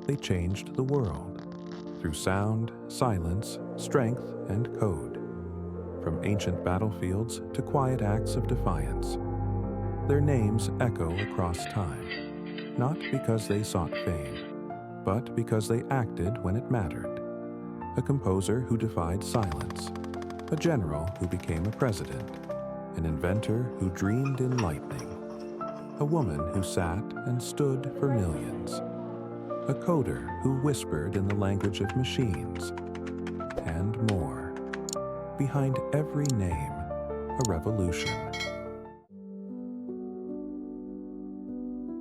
they changed the world through sound, silence, strength, and code. From ancient battlefields to quiet acts of defiance, their names echo across time, not because they sought fame, but because they acted when it mattered. A composer who defied silence, a general who became a president, an inventor who dreamed in lightning, a woman who sat and stood for millions, a coder who whispered in the language of machines, and more. Behind every name, a revolution.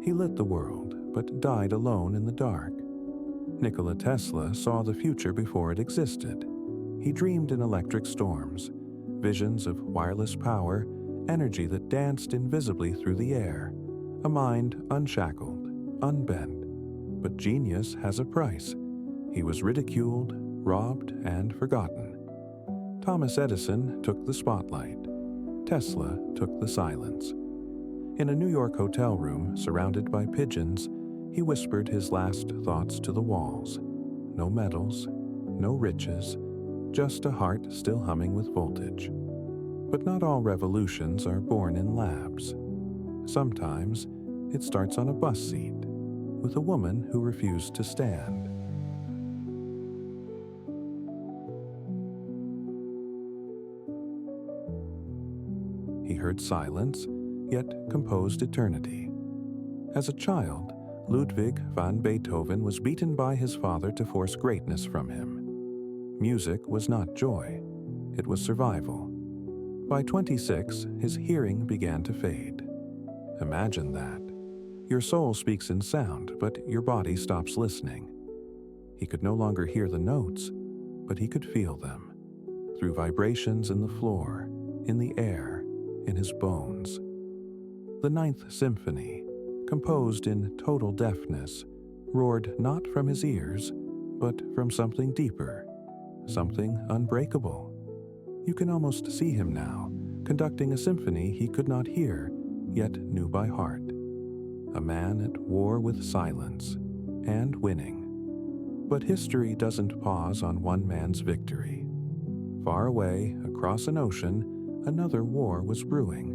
He lit the world, but died alone in the dark. Nikola Tesla saw the future before it existed. He dreamed in electric storms, visions of wireless power, energy that danced invisibly through the air, a mind unshackled, unbent. But genius has a price. He was ridiculed, robbed, and forgotten. Thomas Edison took the spotlight. Tesla took the silence. In a New York hotel room surrounded by pigeons, he whispered his last thoughts to the walls. No medals, no riches, just a heart still humming with voltage. But not all revolutions are born in labs. Sometimes it starts on a bus seat, with a woman who refused to stand. He heard silence, yet composed eternity. As a child, Ludwig van Beethoven was beaten by his father to force greatness from him. Music was not joy, it was survival. By 26, his hearing began to fade. Imagine that. Your soul speaks in sound, but your body stops listening. He could no longer hear the notes, but he could feel them, through vibrations in the floor, in the air, in his bones. The Ninth Symphony, composed in total deafness, roared not from his ears, but from something deeper, something unbreakable. You can almost see him now, conducting a symphony he could not hear, yet knew by heart. A man at war with silence, and winning. But history doesn't pause on one man's victory. Far away, across an ocean, another war was brewing.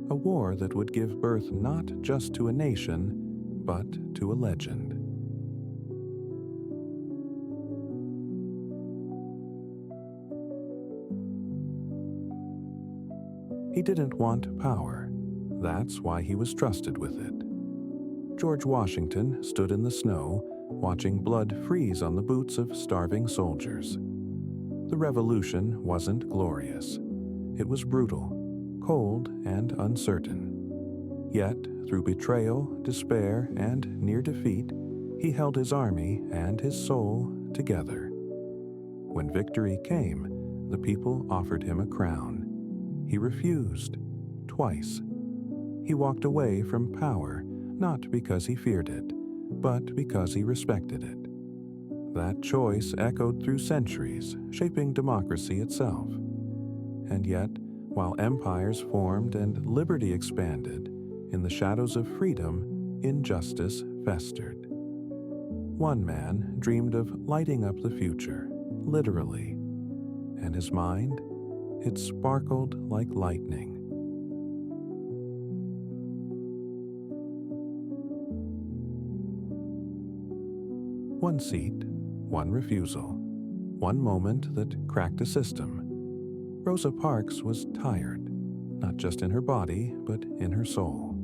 A war that would give birth not just to a nation, but to a legend. He didn't want power. That's why he was trusted with it. George Washington stood in the snow, watching blood freeze on the boots of starving soldiers. The revolution wasn't glorious. It was brutal, cold, and uncertain. Yet, through betrayal, despair, and near defeat, he held his army and his soul together. When victory came, the people offered him a crown. He refused, twice. He walked away from power, not because he feared it, but because he respected it. That choice echoed through centuries, shaping democracy itself. And yet, while empires formed and liberty expanded, in the shadows of freedom, injustice festered. One man dreamed of lighting up the future, literally, and his mind, it sparkled like lightning. One seat, one refusal, one moment that cracked a system. Rosa Parks was tired, not just in her body, but in her soul.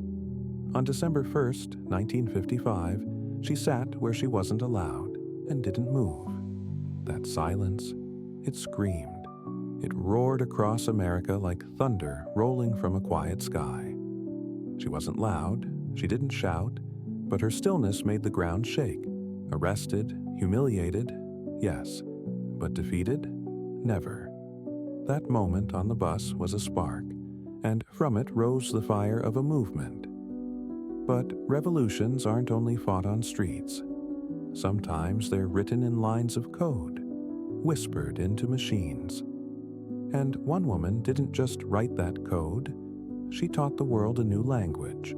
On December 1st, 1955, she sat where she wasn't allowed and didn't move. That silence, it screamed. It roared across America like thunder rolling from a quiet sky. She wasn't loud, she didn't shout, but her stillness made the ground shake. Arrested, humiliated, yes, but defeated? Never. That moment on the bus was a spark, and from it rose the fire of a movement. But revolutions aren't only fought on streets. Sometimes they're written in lines of code, whispered into machines. And one woman didn't just write that code, she taught the world a new language.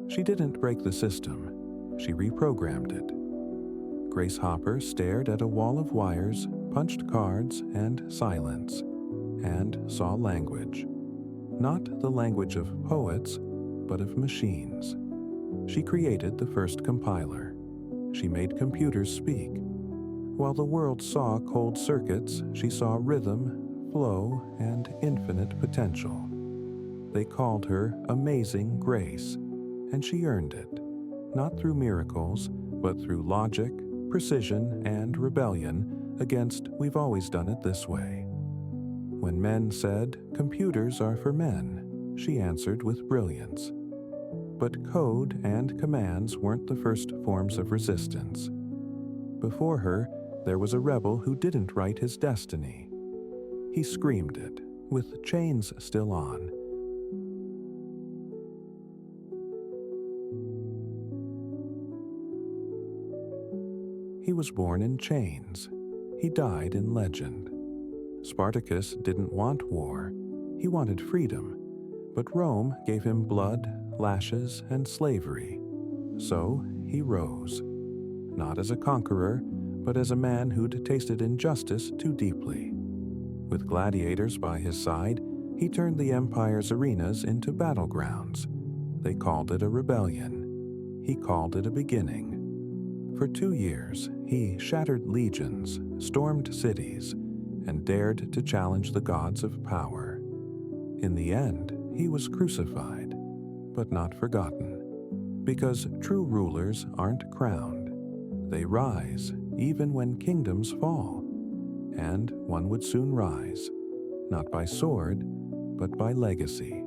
She didn't break the system, she reprogrammed it. Grace Hopper stared at a wall of wires, punched cards, and silence, and saw language. Not the language of poets, but of machines. She created the first compiler. She made computers speak. While the world saw cold circuits, she saw rhythm, flow, and infinite potential. They called her Amazing Grace, and she earned it, not through miracles, but through logic, precision, and rebellion against "we've always done it this way." When men said, "computers are for men," she answered with brilliance. But code and commands weren't the first forms of resistance. Before her, there was a rebel who didn't write his destiny. He screamed it, with chains still on. He was born in chains. He died in legend. Spartacus didn't want war. He wanted freedom. But Rome gave him blood, lashes, and slavery. So he rose. Not as a conqueror, but as a man who'd tasted injustice too deeply. With gladiators by his side, he turned the empire's arenas into battlegrounds. They called it a rebellion. He called it a beginning. For 2 years, he shattered legions, stormed cities, and dared to challenge the gods of power. In the end, he was crucified, but not forgotten, because true rulers aren't crowned. They rise, even when kingdoms fall, and one would soon rise, not by sword, but by legacy.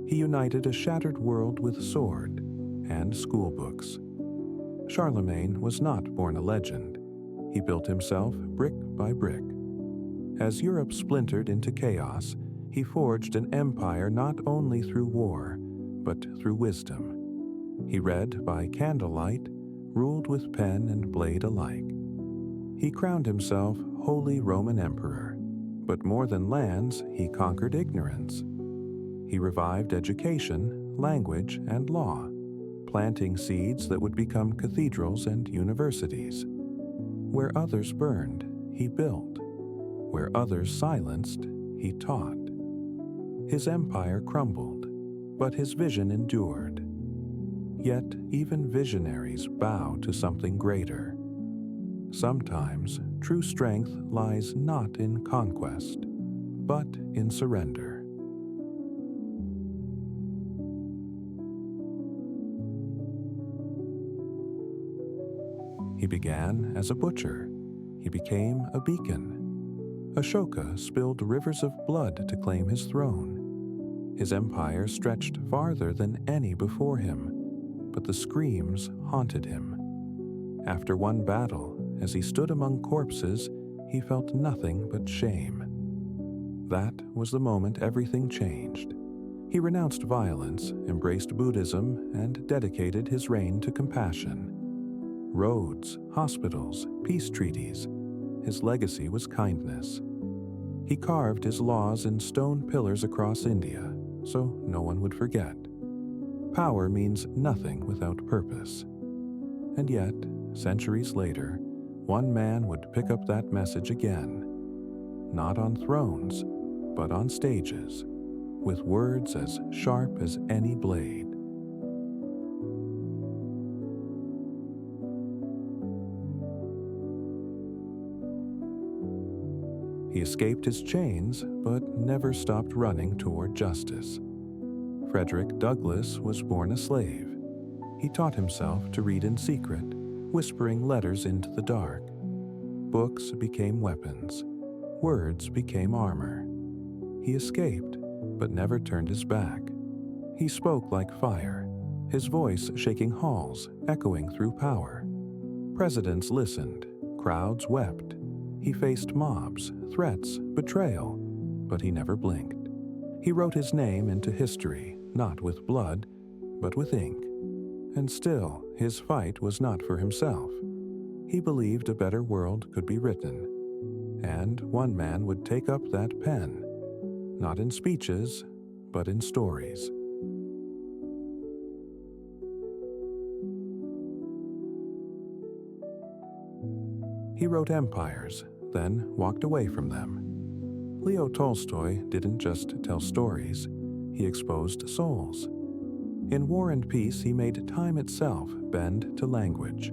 He united a shattered world with sword and schoolbooks. Charlemagne was not born a legend. He built himself brick by brick. As Europe splintered into chaos, he forged an empire not only through war, but through wisdom. He read by candlelight, ruled with pen and blade alike. He crowned himself Holy Roman Emperor, but more than lands, he conquered ignorance. He revived education, language, and law, planting seeds that would become cathedrals and universities. Where others burned, he built. Where others silenced, he taught. His empire crumbled, but his vision endured. Yet even visionaries bow to something greater. Sometimes true strength lies not in conquest, but in surrender. He began as a butcher. He became a beacon. Ashoka spilled rivers of blood to claim his throne. His empire stretched farther than any before him, but the screams haunted him. After one battle, as he stood among corpses, he felt nothing but shame. That was the moment everything changed. He renounced violence, embraced Buddhism, and dedicated his reign to compassion. Roads, hospitals, peace treaties. His legacy was kindness. He carved his laws in stone pillars across India, so no one would forget. Power means nothing without purpose. And yet, centuries later, one man would pick up that message again. Not on thrones, but on stages, with words as sharp as any blade. He escaped his chains, but never stopped running toward justice. Frederick Douglass was born a slave. He taught himself to read in secret, whispering letters into the dark. Books became weapons. Words became armor. He escaped, but never turned his back. He spoke like fire, his voice shaking halls, echoing through power. Presidents listened, crowds wept. He faced mobs, threats, betrayal, but he never blinked. He wrote his name into history, not with blood, but with ink. And still, his fight was not for himself. He believed a better world could be written. and one man would take up that pen, not in speeches, but in stories. He wrote empires, then walked away from them. Leo Tolstoy didn't just tell stories, he exposed souls. In War and Peace, he made time itself bend to language.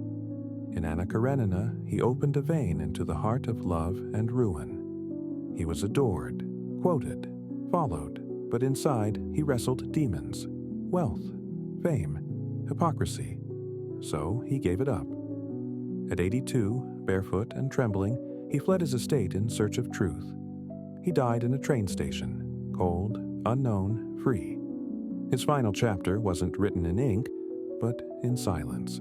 In Anna Karenina, he opened a vein into the heart of love and ruin. He was adored, quoted, followed, but inside he wrestled demons, wealth, fame, hypocrisy. So he gave it up. At 82, barefoot and trembling, he fled his estate in search of truth. He died in a train station, cold, unknown, free. His final chapter wasn't written in ink, but in silence.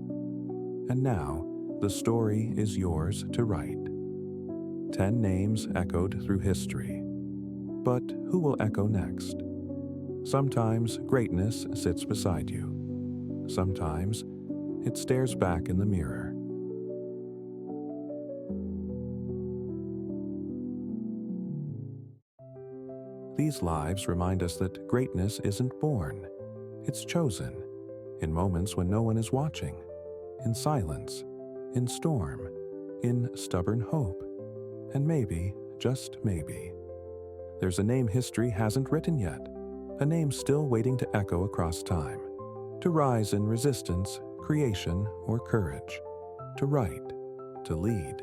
And now, the story is yours to write. 10 names echoed through history. But who will echo next? Sometimes greatness sits beside you. Sometimes it stares back in the mirror. These lives remind us that greatness isn't born. It's chosen, in moments when no one is watching, in silence, in storm, in stubborn hope, and maybe, just maybe, there's a name history hasn't written yet, a name still waiting to echo across time, to rise in resistance, creation, or courage, to write, to lead,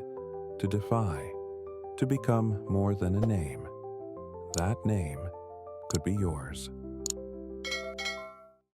to defy, to become more than a name. That name could be yours.